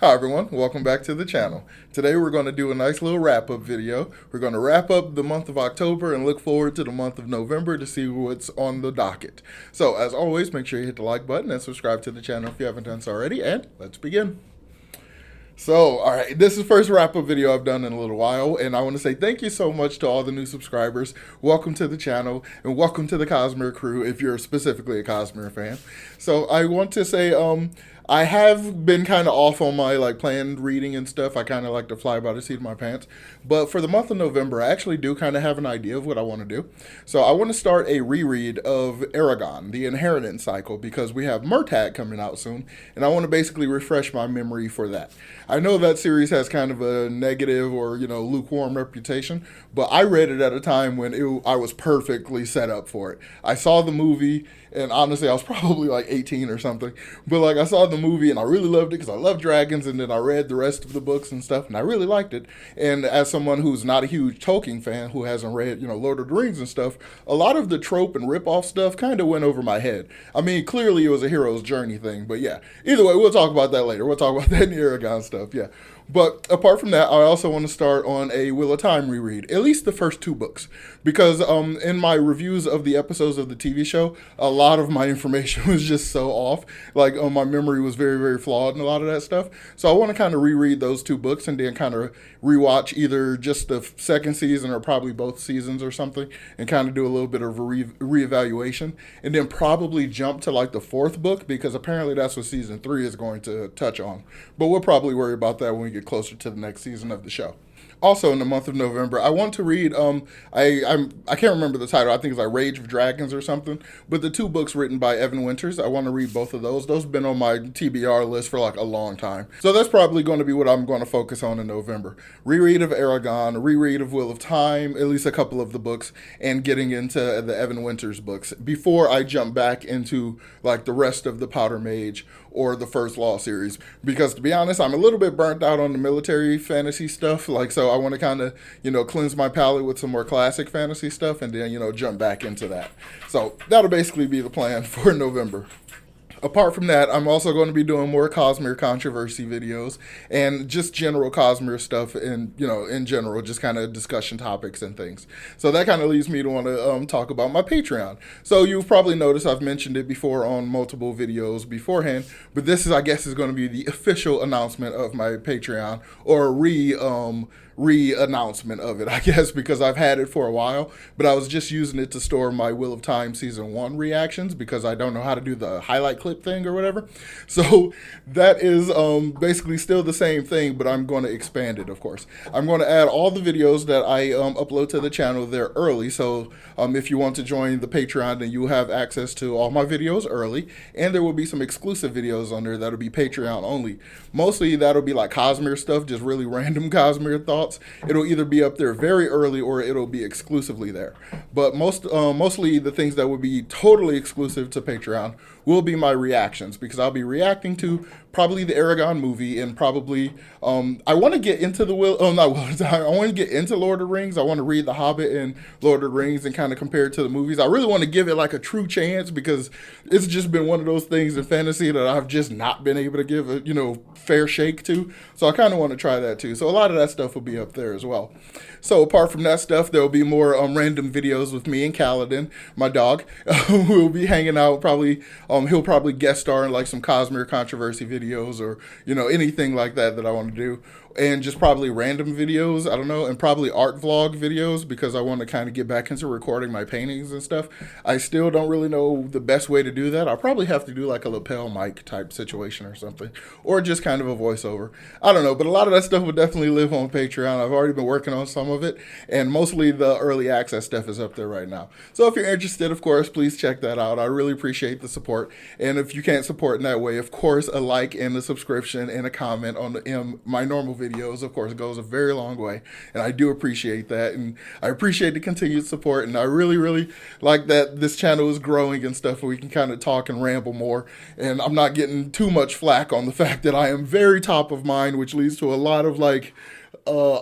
Hi everyone, welcome back to the channel. Today we're going to do a nice little wrap-up video. We're going to wrap up the month of October and look forward to the month of November to see what's on the docket. So as always, make sure you hit the like button and subscribe to the channel if you haven't done so already, and let's begin. So, all right, this is the first wrap-up video I've done in a little while, and I want to say thank you so much to all the new subscribers. Welcome to the channel, and welcome to the Cosmere crew if you're specifically a Cosmere fan. So I want to say, I have been kind of off on my planned reading and stuff. I kind of like to fly by the seat of my pants. But for the month of November, I actually do kind of have an idea of what I want to do. So I want to start a reread of Eragon, the Inheritance Cycle, because we have Murtagh coming out soon, and I want to basically refresh my memory for that. I know that series has kind of a negative or lukewarm reputation, but I read it at a time when I was perfectly set up for it. I saw the movie, and honestly, I was probably like 18 or something. But I saw the movie and I really loved it because I love dragons. And then I read the rest of the books and stuff, and I really liked it. And as someone who's not a huge Tolkien fan, who hasn't read Lord of the Rings and stuff, a lot of the trope and rip-off stuff kind of went over my head. I mean, clearly it was a hero's journey thing, but yeah. Either way, we'll talk about that later. We'll talk about that in the Eragon stuff. Yeah. But apart from that, I also want to start on a Wheel of Time reread, at least the first two books, because in my reviews of the episodes of the TV show, a lot of my information was just so off. My memory was very, very flawed and a lot of that stuff. So I want to kind of reread those two books and then kind of rewatch either just the second season or probably both seasons or something, and kind of do a little bit of a reevaluation, and then probably jump to the fourth book, because apparently that's what season 3 is going to touch on. But we'll probably worry about that when we get closer to the next season of the show. Also, in the month of November, I want to read. I can't remember the title. I think it's Rage of Dragons or something. But the two books written by Evan Winters, I want to read both of those. Those have been on my TBR list for a long time. So that's probably going to be what I'm going to focus on in November. Reread of Eragon, reread of Wheel of Time, at least a couple of the books, and getting into the Evan Winters books before I jump back into the rest of the Powder Mage or the First Law series. Because to be honest, I'm a little bit burnt out on the military fantasy stuff. So I want to kind of, cleanse my palate with some more classic fantasy stuff, and then, jump back into that. So that'll basically be the plan for November. Apart from that, I'm also going to be doing more Cosmere controversy videos and just general Cosmere stuff, and in general, just kind of discussion topics and things. So that kind of leads me to want to talk about my Patreon. So you've probably noticed I've mentioned it before on multiple videos beforehand, but this is, I guess, is going to be the official announcement of my Patreon, or re-announcement of it, I guess, because I've had it for a while, but I was just using it to store my Wheel of Time Season 1 reactions because I don't know how to do the highlight clip thing or whatever. So that is basically still the same thing, but I'm going to expand it, of course. I'm going to add all the videos that I upload to the channel there early, so if you want to join the Patreon, then you will have access to all my videos early, and there will be some exclusive videos on there that'll be Patreon only. Mostly that'll be Cosmere stuff, just really random Cosmere thoughts. It'll either be up there very early or it'll be exclusively there. But mostly the things that will be totally exclusive to Patreon will be my reactions, because I'll be reacting to probably the Eragon movie, and probably I want to get into I want to get into Lord of the Rings. I want to read The Hobbit and Lord of the Rings and kind of compare it to the movies. I really want to give it a true chance, because it's just been one of those things in fantasy that I've just not been able to give a fair shake to. So I kind of want to try that too. So a lot of that stuff will be up there as well. So apart from that stuff, there will be more random videos with me and Kaladin, my dog, who will be hanging out. Probably he'll probably guest star in some Cosmere controversy videos, or anything like that I want to do, and just probably random videos, I don't know, and probably art vlog videos, because I want to kind of get back into recording my paintings and stuff. I still don't really know the best way to do that. I'll probably have to do a lapel mic type situation or something, or just kind of a voiceover. I don't know, but a lot of that stuff will definitely live on Patreon. I've already been working on some of it, and mostly the early access stuff is up there right now. So if you're interested, of course, please check that out. I really appreciate the support, and if you can't support in that way, of course, a like and a subscription and a comment on my normal videos, of course, goes a very long way, and I do appreciate that, and I appreciate the continued support, and I really, really like that this channel is growing and stuff, where we can kind of talk and ramble more, and I'm not getting too much flack on the fact that I am very top of mind, which leads to a lot of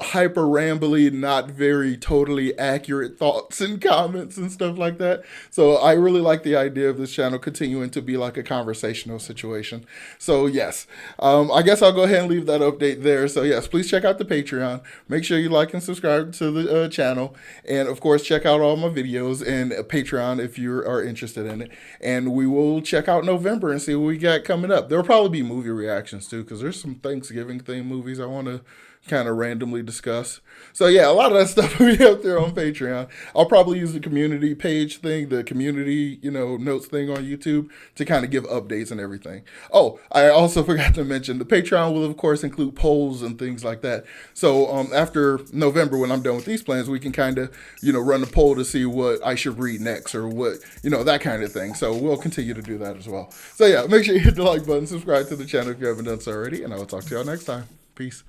hyper rambly, not very totally accurate thoughts and comments and stuff like that. So I really like the idea of this channel continuing to be like a conversational situation. So yes, I guess I'll go ahead and leave that update there. So yes, please check out the Patreon. Make sure you like and subscribe to the channel. And of course, check out all my videos and Patreon if you are interested in it. And we will check out November and see what we got coming up. There'll probably be movie reactions too, because there's some Thanksgiving themed movies I want to kind of randomly discuss. So yeah, a lot of that stuff will be up there on Patreon. I'll probably use the community page thing, the community, notes thing on YouTube to kind of give updates and everything. Oh, I also forgot to mention the Patreon will of course include polls and things like that. So after November, when I'm done with these plans, we can kind of, run a poll to see what I should read next or what, that kind of thing. So we'll continue to do that as well. So yeah, make sure you hit the like button, subscribe to the channel if you haven't done so already, and I will talk to y'all next time. Peace.